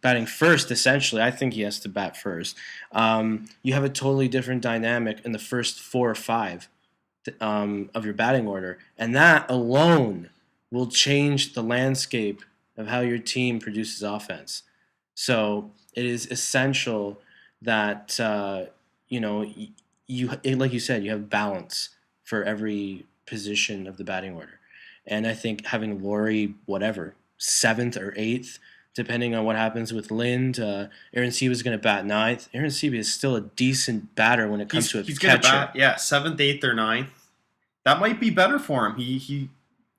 batting first, essentially. I think he has to bat first. You have a totally different dynamic in the first 4 or 5 of your batting order. And that alone will change the landscape of how your team produces offense. So it is essential that, like you said, you have balance for every position of the batting order. And I think having Laurie, whatever, 7th or 8th, depending on what happens with Lind. Aaron Seba is going to bat 9th. Aaron Seba is still a decent batter when it comes to a he's catcher. He's going to bat, 7th, 8th, or 9th. That might be better for him. He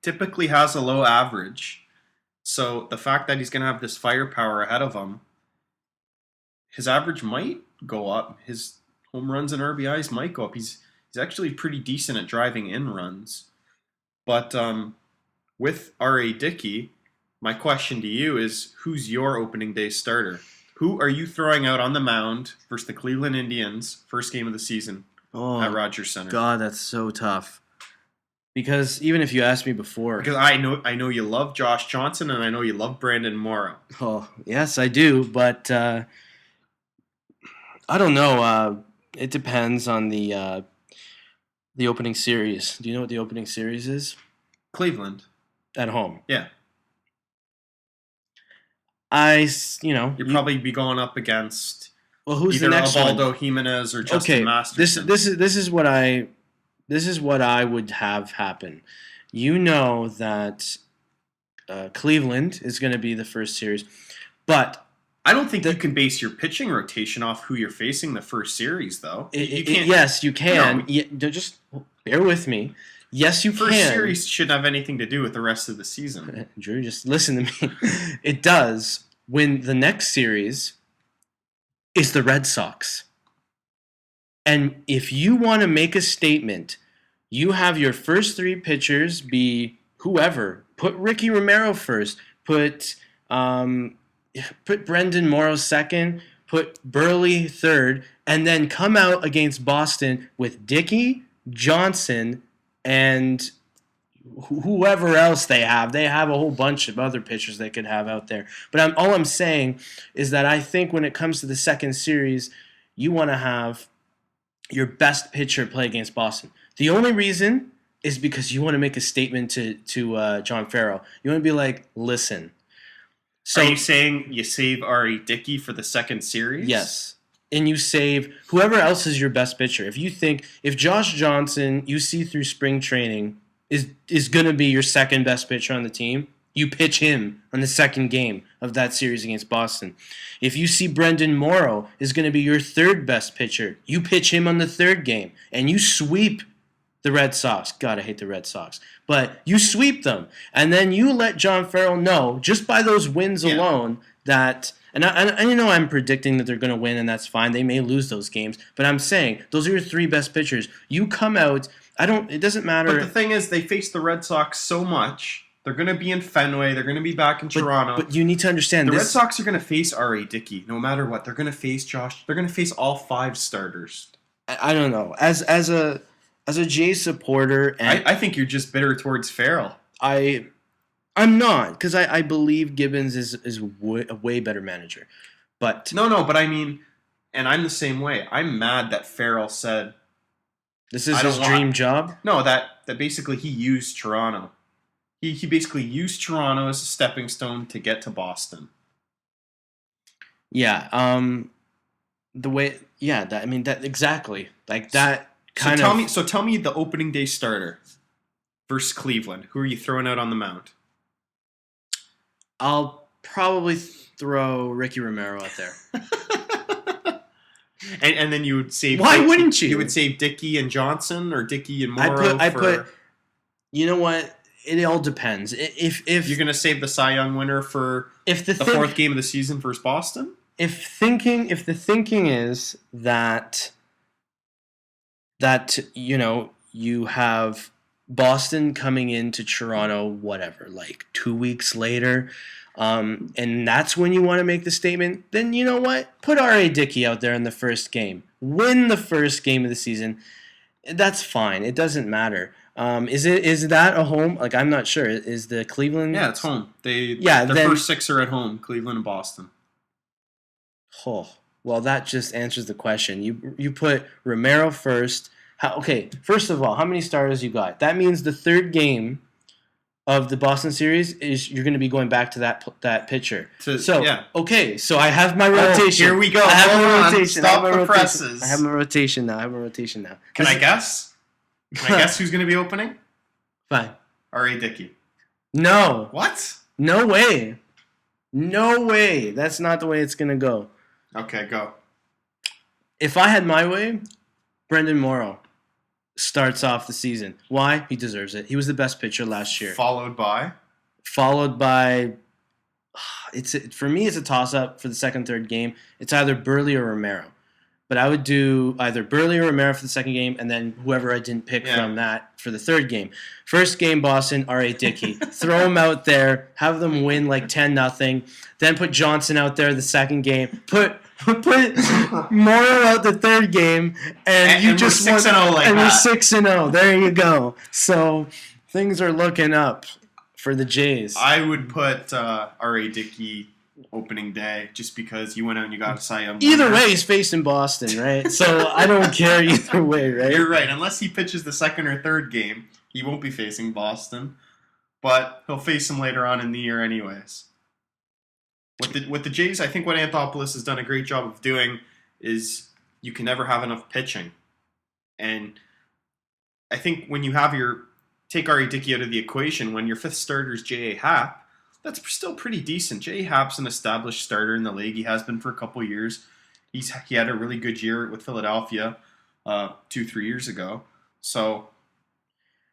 typically has a low average. So the fact that he's going to have this firepower ahead of him, his average might go up. His home runs and RBIs might go up. He's actually pretty decent at driving in runs. But with RA Dickey, my question to you is, who's your opening day starter? Who are you throwing out on the mound versus the Cleveland Indians, first game of the season at Rogers Center? God, that's so tough. Because even if you asked me before... Because I know you love Josh Johnson, and I know you love Brandon Morrow. Oh, yes, I do, but I don't know. It depends on the opening series. Do you know what the opening series is? Cleveland. At home. Yeah. You'd probably be going up against who's either the next Osvaldo Jimenez or Justin Masterson. This is what I would have happen. You know that Cleveland is going to be the first series, but I don't think you can base your pitching rotation off who you're facing the first series, though. Yes, you can. No. Just bear with me. Yes, you can. First series shouldn't have anything to do with the rest of the season. Drew, just listen to me. It does when the next series is the Red Sox. And if you want to make a statement, you have your first 3 pitchers be whoever. Put Ricky Romero first. Put Brendan Morrow second. Put Burley third. And then come out against Boston with Dickey, Johnson, and whoever else they have. They have a whole bunch of other pitchers they could have out there. But all I'm saying is that I think when it comes to the second series, you want to have your best pitcher play against Boston. The only reason is because you want to make a statement to John Farrell. You want to be like, listen. So, are you saying you save R.A. Dickey for the second series? Yes. And you save whoever else is your best pitcher. If Josh Johnson, you see through spring training, is going to be your second best pitcher on the team, you pitch him on the second game of that series against Boston. If you see Brendan Morrow is going to be your third best pitcher, you pitch him on the third game, and you sweep the Red Sox. God, I hate the Red Sox. But you sweep them, and then you let John Farrell know, just by those wins alone, that... And I'm predicting that they're going to win, and that's fine. They may lose those games. But I'm saying, those are your 3 best pitchers. You come out... It doesn't matter... But the thing is, they face the Red Sox so much... They're going to be in Fenway. They're going to be back in Toronto. But you need to understand the Red Sox are going to face R.A. Dickey no matter what. They're going to face Josh. They're going to face all 5 starters. I don't know. As a Jays supporter, and I think you're just bitter towards Farrell. I'm not, because I believe Gibbons is a way better manager. But but I mean, and I'm the same way. I'm mad that Farrell said this is his dream job. No, that basically he used Toronto. He basically used Toronto as a stepping stone to get to Boston. Yeah. That exactly like that kind of. So tell me the opening day starter versus Cleveland. Who are you throwing out on the mound? I'll probably throw Ricky Romero out there. and then you would save. Why wouldn't you? You would save Dickey and Johnson or Dickey and Morrow. I put. You know what? It all depends. If you're going to save the Cy Young winner for the 4th game of the season versus Boston, if the thinking is that you have Boston coming into Toronto, whatever, like 2 weeks later, and that's when you want to make the statement, then you know what? Put R.A. Dickey out there in the first game. Win the first game of the season. That's fine. It doesn't matter. Is that a home? Like, I'm not sure. Is the Cleveland? Yeah, it's home. Their first 6 are at home. Cleveland and Boston. Oh, well, that just answers the question. You put Romero first. Okay, first of all, how many starters you got? That means the third game of the Boston series is you're going to be going back to that pitcher. Okay, so I have my rotation. Here we go. I have Hold my on. rotation. Stop the presses. I have my rotation now. Can I guess? Can I guess who's going to be opening? Fine. RA Dickey. No. What? No way. No way. That's not the way it's going to go. Okay, go. If I had my way, Brendan Morrow starts off the season. Why? He deserves it. He was the best pitcher last year. Followed by, for me, it's a toss-up for the second, third game. It's either Burley or Romero. But I would do either Burley or Romero for the second game, and then whoever I didn't pick from that for the third game. First game, Boston, R.A. Dickey. Throw him out there. Have them win like 10-0. Then put Johnson out there the second game. Put Morrow out the third game, and you just we're 6-0 like and that. we're 6-0. There you go. So things are looking up for the Jays. I would put R.A. Dickey opening day just because you went out and you got a Cy Young. Either way, he's facing Boston, right? So I don't care either way, right? You're right. Unless he pitches the second or third game, he won't be facing Boston. But he'll face him later on in the year anyways. With the Jays, I think what Anthopoulos has done a great job of doing is you can never have enough pitching. And I think when you have take R.A. Dickey out of the equation, when your fifth starter is J.A. Happ, that's still pretty decent. J.A. Happ's an established starter in the league. He has been for a couple years. He had a really good year with Philadelphia 2-3 years ago. So,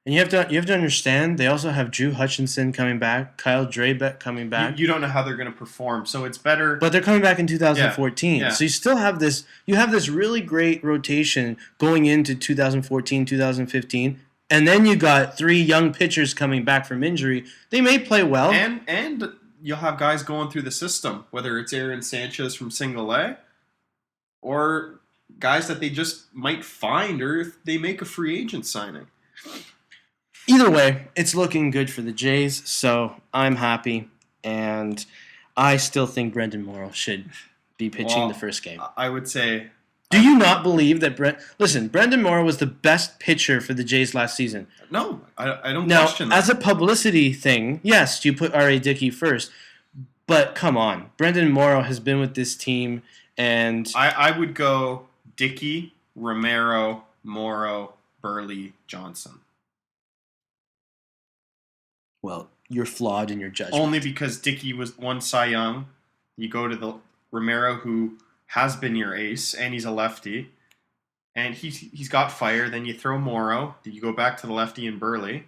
and you have to understand they also have Drew Hutchinson coming back, Kyle Drabek coming back. You don't know how they're going to perform, so it's better. But they're coming back in 2014, Yeah. So you still have this. You have this really great rotation going into 2014, 2015. And then you got 3 young pitchers coming back from injury. They may play well. And you'll have guys going through the system, whether it's Aaron Sanchez from Single A or guys that they just might find or if they make a free agent signing. Either way, it's looking good for the Jays, so I'm happy. And I still think Brendan Morrow should be pitching the first game. I would say... Do you not believe that Brendan Morrow was the best pitcher for the Jays last season? No, I don't question that. Now, as a publicity thing, yes, you put R.A. Dickey first. But come on. Brendan Morrow has been with this team, and... I would go Dickey, Romero, Morrow, Burley, Johnson. Well, you're flawed in your judgment. Only because Dickey won Cy Young. You go to the Romero, who has been your ace, and he's a lefty, and he's got fire. Then you throw Morrow, you go back to the lefty and Burley,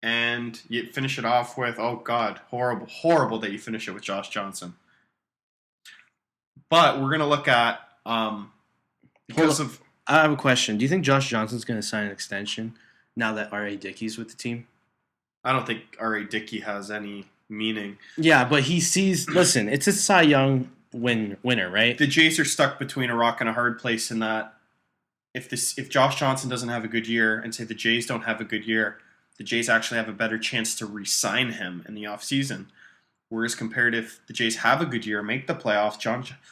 and you finish it off with, oh God, horrible that you finish it with Josh Johnson. But we're gonna look at I have a question. Do you think Josh Johnson's going to sign an extension now that R.A. Dickey's with the team? I don't think R.A. Dickey has any meaning. Yeah, but he sees. Listen, it's a Cy Young winner, right? The Jays are stuck between a rock and a hard place in that if Josh Johnson doesn't have a good year and say the Jays don't have a good year, the Jays actually have a better chance to re-sign him in the offseason. Whereas compared if the Jays have a good year, make the playoffs,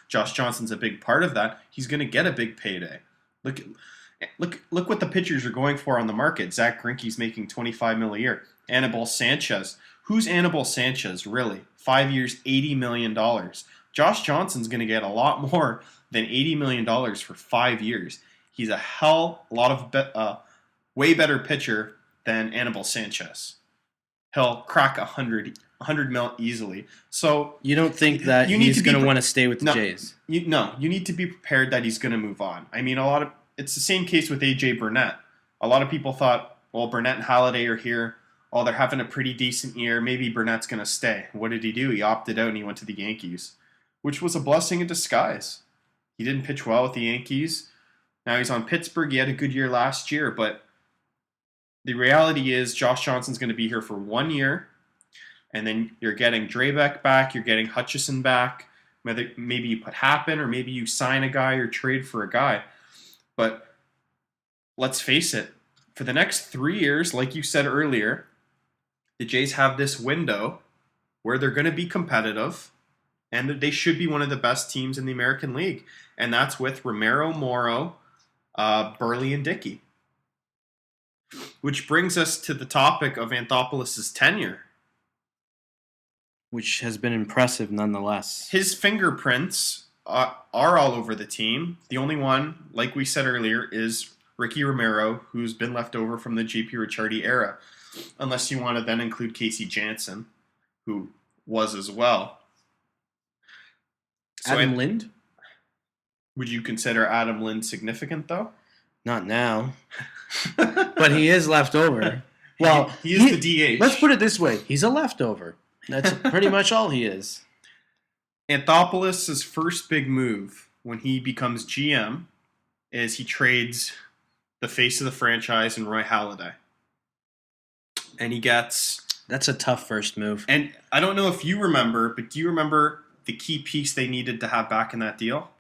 Josh Johnson's a big part of that. He's going to get a big payday. Look what the pitchers are going for on the market. Zach Greinke's making $25 million a year. Anibal Sanchez. Who's Anibal Sanchez, really? 5 years, $80 million. Josh Johnson's going to get a lot more than $80 million for 5 years. He's a way better pitcher than Anibal Sanchez. He'll crack 100 mil easily. So you don't think that he's going to want to stay with the Jays? You need to be prepared that he's going to move on. I mean, it's the same case with AJ Burnett. A lot of people thought, well, Burnett and Halladay are here. Oh, they're having a pretty decent year. Maybe Burnett's going to stay. What did he do? He opted out and he went to the Yankees, which was a blessing in disguise. He didn't pitch well with the Yankees. Now he's on Pittsburgh. He had a good year last year, but the reality is Josh Johnson's going to be here for 1 year, and then you're getting Drabek back, you're getting Hutchison back. Maybe you put Happen, or maybe you sign a guy or trade for a guy. But let's face it, for the next 3 years, like you said earlier, the Jays have this window where they're going to be competitive. And they should be one of the best teams in the American League. And that's with Romero, Morrow, Burley, and Dickey. Which brings us to the topic of Anthopoulos' tenure. Which has been impressive nonetheless. His fingerprints are all over the team. The only one, like we said earlier, is Ricky Romero, who's been left over from the JP Ricciardi era. Unless you want to then include Casey Janssen, who was as well. So Adam Lind? Would you consider Adam Lind significant, though? Not now. But he is left over. Well, he is the DH. Let's put it this way. He's a leftover. That's pretty much all he is. Anthopoulos' first big move when he becomes GM is he trades the face of the franchise in Roy Halladay. And he gets... That's a tough first move. And I don't know if you remember, but do you remember the key piece they needed to have back in that deal?